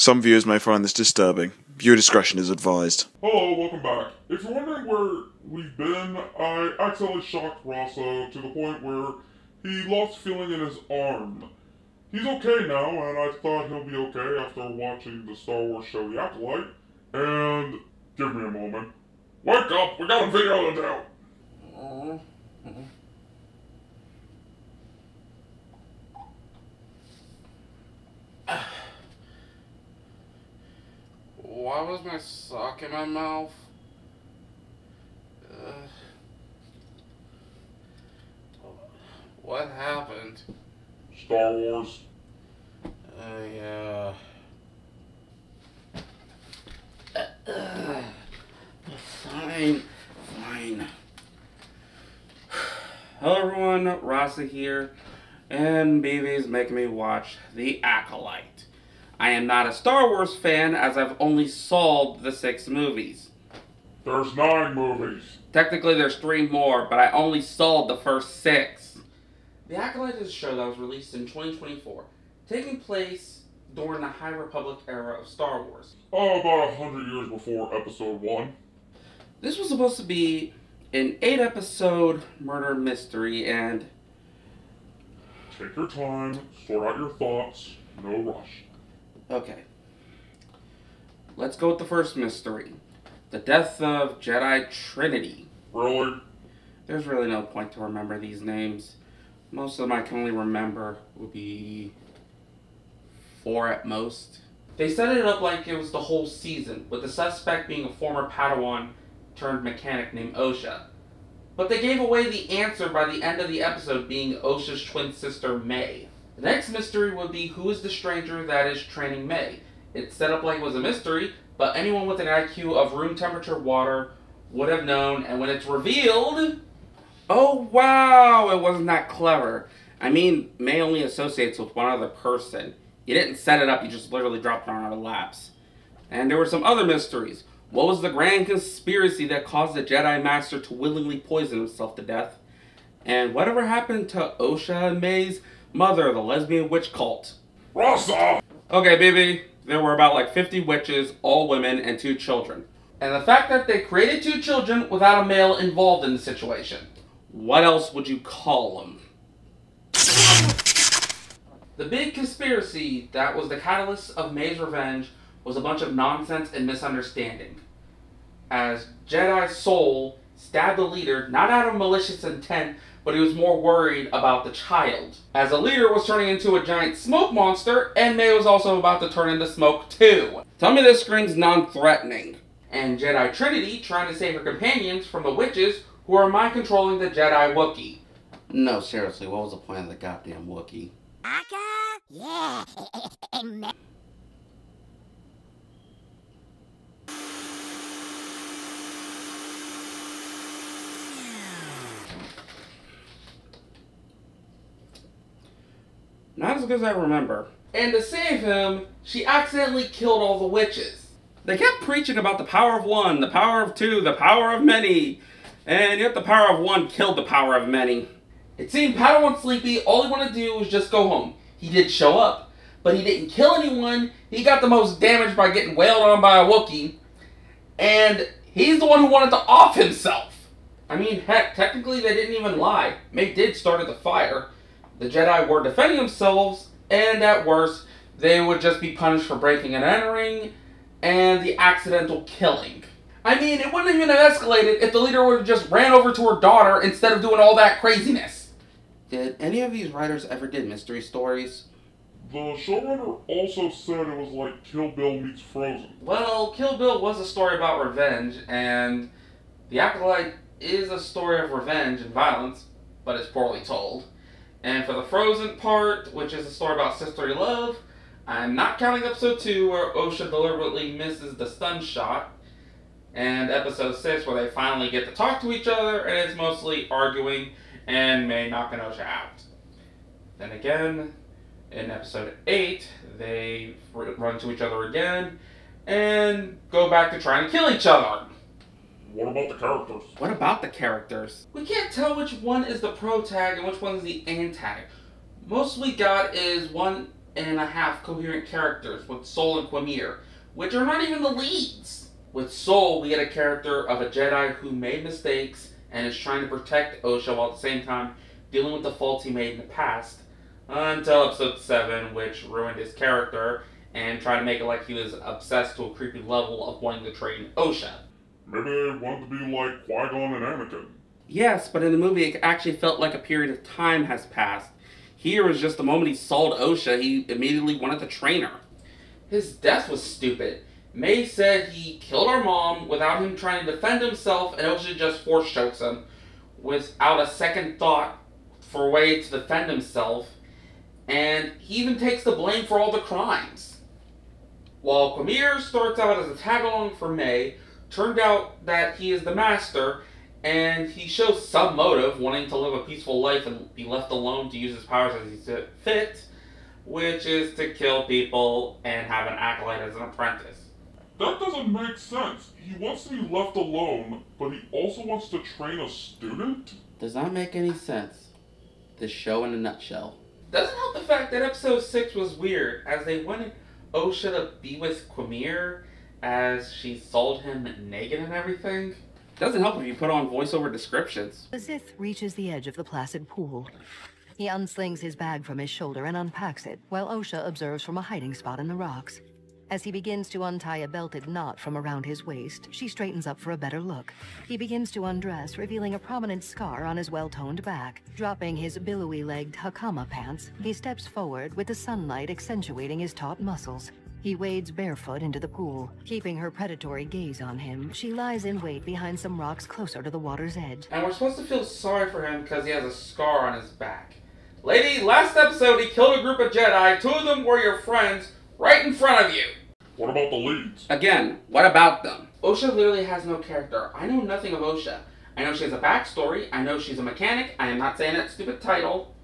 Some viewers may find this disturbing. Viewer discretion is advised. Hello, welcome back. If you're wondering where we've been, I accidentally shocked Rasa to the point where he lost feeling in his arm. He's okay now, and I thought he'll be okay after watching the Star Wars show The Acolyte. And give me a moment. Wake up! We got a video to do! Why was my sock in my mouth? What happened? Star Wars. Yeah. Fine. Hello everyone, Rasa here, and BB's making me watch The Acolyte. I am not a Star Wars fan, as I've only saw the 6 movies. There's 9 movies. Technically there's 3 more, but I only saw the first 6. The Acolyte is a show that was released in 2024, taking place during the High Republic era of Star Wars. About 100 years before Episode 1. This was supposed to be an 8-episode murder mystery, and... Take your time, sort out your thoughts, no rush. Okay. Let's go with the first mystery. The death of Jedi Trinity. Really? There's really no point to remember these names. Most of them I can only remember would be 4 at most. They set it up like it was the whole season, with the suspect being a former Padawan turned mechanic named Osha. But they gave away the answer by the end of the episode being Osha's twin sister, May. The next mystery would be who is the stranger that is training May. It's set up like it was a mystery, but anyone with an IQ of room temperature water would have known, and when it's revealed... Oh wow, it wasn't that clever. I mean, May only associates with one other person. You didn't set it up, you just literally dropped it on our laps. And there were some other mysteries. What was the grand conspiracy that caused the Jedi Master to willingly poison himself to death? And whatever happened to Osha and May's mother, the lesbian witch cult? Rasa! Okay, baby. There were about like 50 witches, all women, and 2 children. And the fact that they created 2 children without a male involved in the situation. What else would you call them? The big conspiracy that was the catalyst of May's revenge was a bunch of nonsense and misunderstanding. As Jedi Soul stabbed the leader, not out of malicious intent, but he was more worried about the child. As the leader was turning into a giant smoke monster, and May was also about to turn into smoke too. Tell me this screams non-threatening. And Jedi Trinity trying to save her companions from the witches who are mind-controlling the Jedi Wookiee. No, seriously, what was the point of the goddamn Wookiee? Yeah. Not as good as I remember. And to save him, she accidentally killed all the witches. They kept preaching about the power of one, the power of two, the power of many. And yet the power of one killed the power of many. It seemed Padawan Sleepy, all he wanted to do was just go home. He did show up, but he didn't kill anyone. He got the most damage by getting wailed on by a Wookiee. And he's the one who wanted to off himself. I mean, heck, technically they didn't even lie. May did start the fire. The Jedi were defending themselves, and at worst, they would just be punished for breaking and entering, and the accidental killing. I mean, it wouldn't even have escalated if the leader would have just ran over to her daughter instead of doing all that craziness. Did any of these writers ever did mystery stories? The showrunner also said it was like Kill Bill meets Frozen. Well, Kill Bill was a story about revenge, and The Acolyte is a story of revenge and violence, but it's poorly told. And for the Frozen part, which is a story about sisterly love, I'm not counting episode 2 where Osha deliberately misses the stun shot, and episode 6 where they finally get to talk to each other, and it's mostly arguing and May knocking Osha out. Then again, in episode 8, they run into each other again and go back to trying to kill each other. What about the characters? What about the characters? We can't tell which one is the pro tag and which one is the antag. Most we got is one and a half coherent characters with Soul and Quamir, which are not even the leads. With Soul, we get a character of a Jedi who made mistakes and is trying to protect Osha while at the same time dealing with the faults he made in the past, until episode 7, which ruined his character and tried to make it like he was obsessed to a creepy level of wanting to train Osha. Maybe they wanted to be like Qui-Gon and Anakin. Yes, but in the movie it actually felt like a period of time has passed. Here was just the moment he saw Osha, he immediately wanted to train her. His death was stupid. May said he killed our mom without him trying to defend himself, and Osha just force chokes him without a second thought for a way to defend himself, and he even takes the blame for all the crimes. While Quamir starts out as a tag-along for May, turned out that he is the master, and he shows some motive, wanting to live a peaceful life and be left alone to use his powers as he sees fit, which is to kill people and have an acolyte as an apprentice. That doesn't make sense. He wants to be left alone, but he also wants to train a student? Does not make any sense. This show in a nutshell. Doesn't help the fact that episode 6 was weird, as they wanted Osha to be with Quamir, as she sold him naked and everything. Doesn't help if you put on voiceover descriptions. The Sith reaches the edge of the placid pool. He unslings his bag from his shoulder and unpacks it, while Osha observes from a hiding spot in the rocks. As he begins to untie a belted knot from around his waist, she straightens up for a better look. He begins to undress, revealing a prominent scar on his well-toned back. Dropping his billowy-legged hakama pants, he steps forward with the sunlight accentuating his taut muscles. He wades barefoot into the pool. Keeping her predatory gaze on him, she lies in wait behind some rocks closer to the water's edge. And we're supposed to feel sorry for him because he has a scar on his back. Lady, last episode he killed a group of Jedi. 2 of them were your friends, right in front of you. What about the leads? Again, what about them? Osha literally has no character. I know nothing of Osha. I know she has a backstory. I know she's a mechanic. I am not saying that stupid title.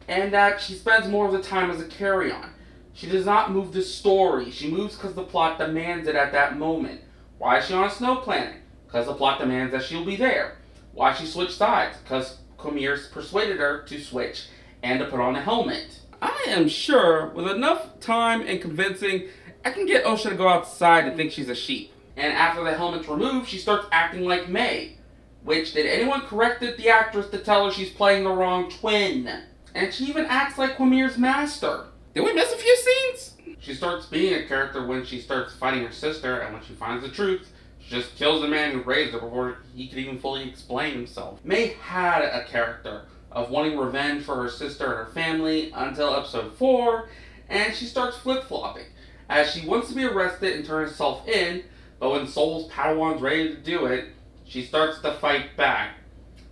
And that she spends more of the time as a carry-on. She does not move the story. She moves because the plot demands it at that moment. Why is she on a snow planet? Because the plot demands that she'll be there. Why she switched sides? Because Quamir's persuaded her to switch and to put on a helmet. I am sure, with enough time and convincing, I can get Osha to go outside and think she's a sheep. And after the helmet's removed, she starts acting like May. Which, did anyone corrected the actress to tell her she's playing the wrong twin? And she even acts like Quamir's master. Did we miss a few scenes? She starts being a character when she starts fighting her sister, and when she finds the truth, she just kills the man who raised her before he could even fully explain himself. May had a character of wanting revenge for her sister and her family until episode 4, and she starts flip-flopping, as she wants to be arrested and turn herself in, but when Soul's Padawan's ready to do it, she starts to fight back.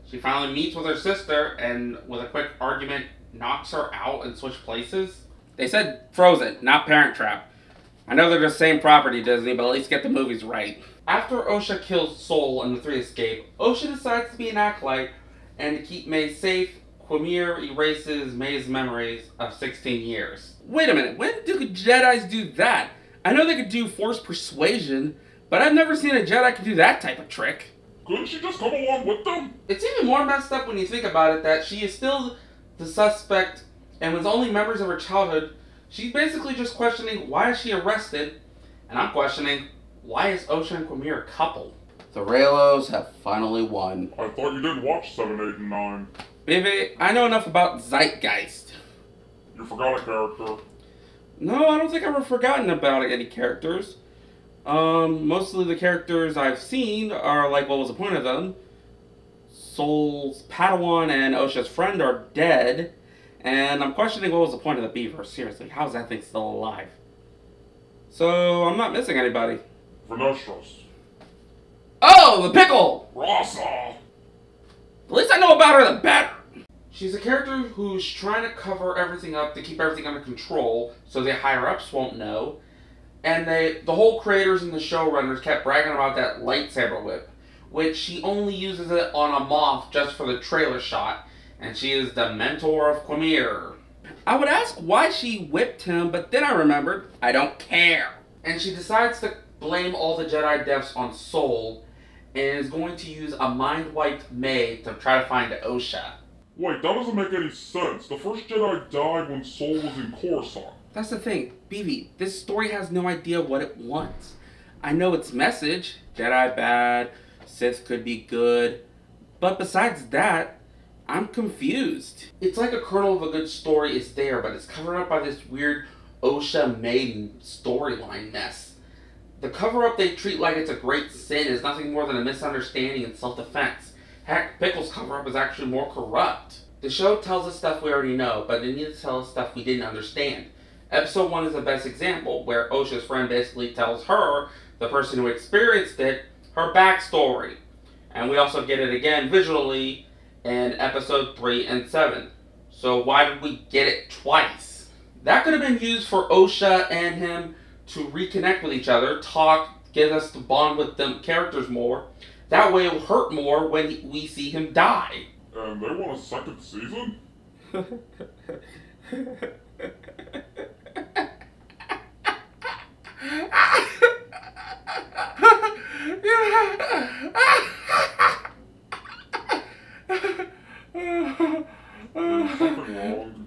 She finally meets with her sister, and with a quick argument, knocks her out and switch places. They said Frozen, not Parent Trap. I know they're the same property, Disney, but at least get the movies right. After Osha kills Soul and the 3 escape, Osha decides to be an acolyte, and to keep May safe, Quamir erases May's memories of 16 years. Wait a minute, when do Jedis do that? I know they could do forced persuasion, but I've never seen a Jedi could do that type of trick. Couldn't she just come along with them? It's even more messed up when you think about it that she is still the suspect, and with only memories of her childhood, she's basically just questioning why is she arrested, and I'm questioning why is Osha and Quamir a couple? The Raylos have finally won. I thought you didn't watch 7, 8, and 9. Baby, I know enough about Zeitgeist. You forgot a character. No, I don't think I've ever forgotten about any characters. Mostly the characters I've seen are like, what was the point of them? Soul's Padawan and Osha's friend are dead, and I'm questioning what was the point of the beaver. Seriously, how is that thing still alive? So, I'm not missing anybody. Venestros. Oh, the pickle! Rasa! The least I know about her, the better. She's a character who's trying to cover everything up to keep everything under control so the higher-ups won't know. And the whole creators and the showrunners kept bragging about that lightsaber whip, which she only uses it on a moth just for the trailer shot, and she is the mentor of Quamir. I would ask why she whipped him, but then I remembered, I don't care. And she decides to blame all the Jedi deaths on Soul, and is going to use a mind-wiped May to try to find Osha. Wait, that doesn't make any sense. The first Jedi died when Soul was in Coruscant. That's the thing, BB, this story has no idea what it wants. I know its message, Jedi bad, Sith could be good, but besides that, I'm confused. It's like a kernel of a good story is there, but it's covered up by this weird OSHA made storyline mess. The cover-up they treat like it's a great sin is nothing more than a misunderstanding and self-defense. Heck, Pickle's cover-up is actually more corrupt. The show tells us stuff we already know, but it needs to tell us stuff we didn't understand. Episode 1 is the best example, where OSHA's friend basically tells her, the person who experienced it, her backstory. And we also get it again visually in episode 3 and 7. So why did we get it twice? That could have been used for OSHA and him to reconnect with each other, talk, get us to bond with them characters more. That way it'll hurt more when we see him die. And they want a second season?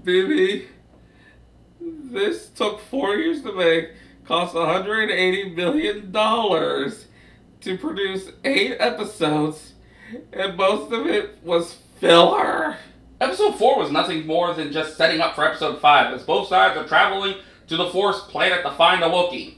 Baby, this took 4 years to make, cost $180 million to produce 8 episodes, and most of it was filler. Episode 4 was nothing more than just setting up for episode 5, as both sides are traveling to the Force planet to find a Wookiee,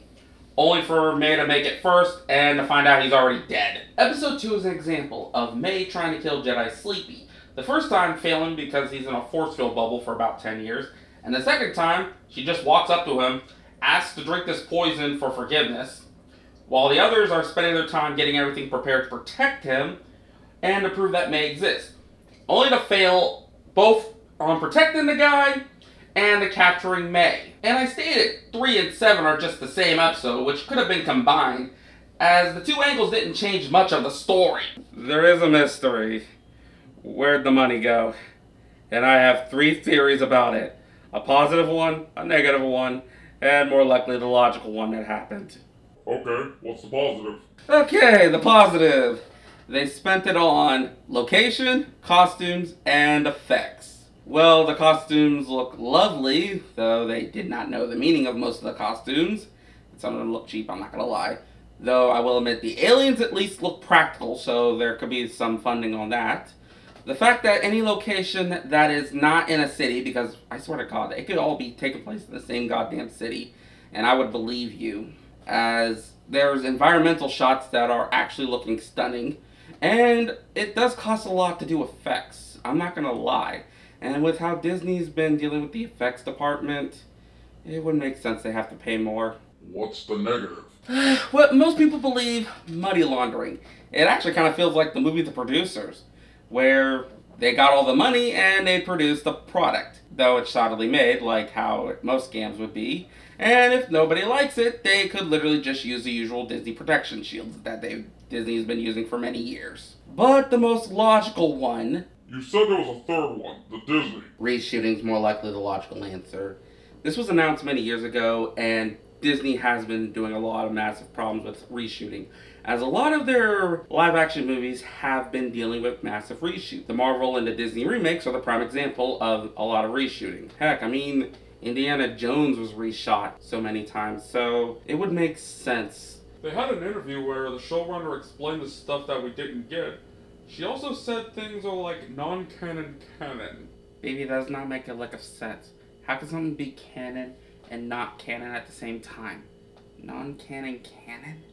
only for May to make it first and to find out he's already dead. Episode 2 is an example of May trying to kill Jedi Sleepy. The first time failing because he's in a force field bubble for about 10 years, and the second time she just walks up to him, asks to drink this poison for forgiveness, while the others are spending their time getting everything prepared to protect him and to prove that May exists, only to fail both on protecting the guy and the capturing May. And I stated 3 and 7 are just the same episode, which could have been combined, as the two angles didn't change much of the story. There is a mystery. Where'd the money go? And I have 3 theories about it. A positive one, a negative one, and more likely the logical one that happened. Okay, what's the positive? Okay, the positive. They spent it on location, costumes, and effects. Well, the costumes look lovely, though they did not know the meaning of most of the costumes. Some of them look cheap, I'm not gonna lie. Though I will admit the aliens at least look practical, so there could be some funding on that. The fact that any location that is not in a city, because I swear to God, it could all be taking place in the same goddamn city, and I would believe you, as there's environmental shots that are actually looking stunning, and it does cost a lot to do effects, I'm not gonna lie. And with how Disney's been dealing with the effects department, it would make sense they have to pay more. What's the negative? Well, most people believe money laundering. It actually kind of feels like the movie The Producers, where they got all the money and they produced the product, though it's shoddily made, like how most scams would be. And if nobody likes it, they could literally just use the usual Disney protection shields that Disney's been using for many years. But the most logical one... You said there was a third one, the Disney. Reshooting's more likely the logical answer. This was announced many years ago, and Disney has been doing a lot of massive problems with reshooting, as a lot of their live-action movies have been dealing with massive reshoot. The Marvel and the Disney remakes are the prime example of a lot of reshooting. Heck, I mean, Indiana Jones was reshot so many times, so it would make sense. They had an interview where the showrunner explained the stuff that we didn't get. She also said things are like non-canon canon. Baby, that does not make a lick of sense. How can something be canon and not canon at the same time? Non-canon canon?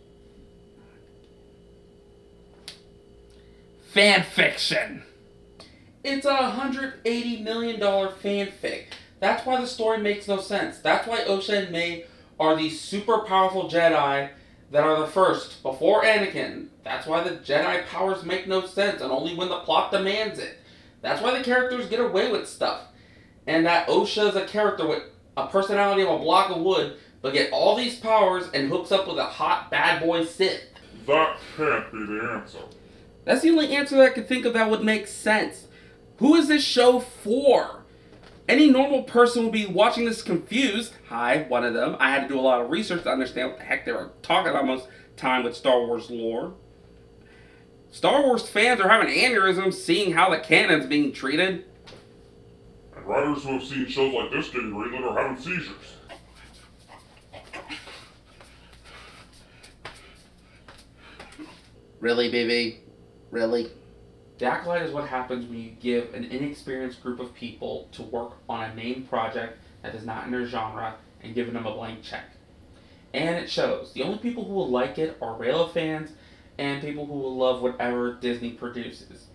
Fan fiction! It's a $180 million fanfic. That's why the story makes no sense. That's why Osha and May are these super powerful Jedi that are the first, before Anakin. That's why the Jedi powers make no sense, and only when the plot demands it. That's why the characters get away with stuff. And that Osha is a character with a personality of a block of wood, but get all these powers and hooks up with a hot bad boy Sith. That can't be the answer. That's the only answer that I could think of that would make sense. Who is this show for? Any normal person would be watching this confused. Hi, one of them. I had to do a lot of research to understand what the heck they were talking about most time with Star Wars lore. Star Wars fans are having aneurysms seeing how the canon's being treated. And writers who have seen shows like this getting greenlit are having seizures. Really, BB? Really? The Acolyte is what happens when you give an inexperienced group of people to work on a named project that is not in their genre and giving them a blank check. And it shows. The only people who will like it are Raylo fans and people who will love whatever Disney produces.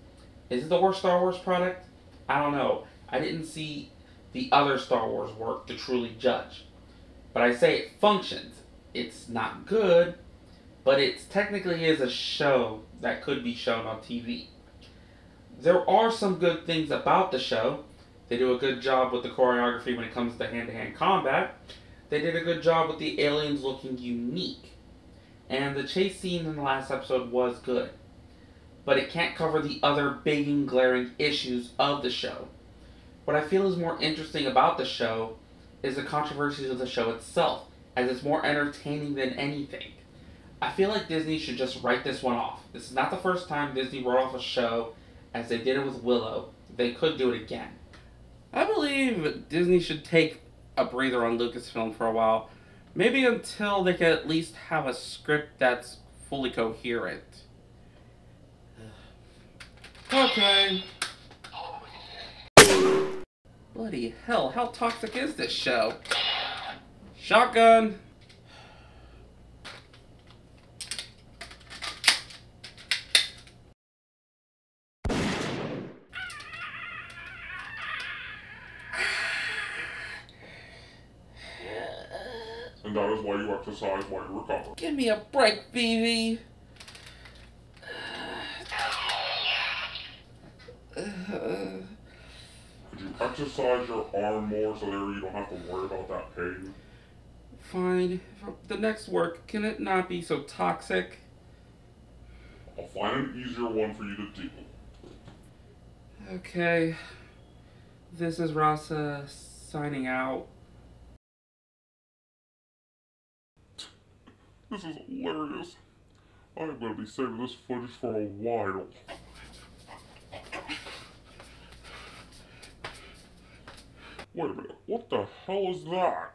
Is it the worst Star Wars product? I don't know. I didn't see the other Star Wars work to truly judge. But I say it functions. It's not good, but it technically is a show that could be shown on TV. There are some good things about the show. They do a good job with the choreography when it comes to hand-to-hand combat. They did a good job with the aliens looking unique. And the chase scene in the last episode was good. But it can't cover the other big and glaring issues of the show. What I feel is more interesting about the show is the controversies of the show itself, as it's more entertaining than anything. I feel like Disney should just write this one off. This is not the first time Disney wrote off a show as they did it with Willow. They could do it again. I believe Disney should take a breather on Lucasfilm for a while. Maybe until they can at least have a script that's fully coherent. Okay. Bloody hell, how toxic is this show? Shotgun! And that is why you exercise while you recover. Give me a break, BB! Could you exercise your arm more so there you don't have to worry about that pain? Fine. For the next work, can it not be so toxic? I'll find an easier one for you to do. Okay. This is Rasa signing out. This is hilarious. I'm gonna be saving this footage for a while. Wait a minute, what the hell is that?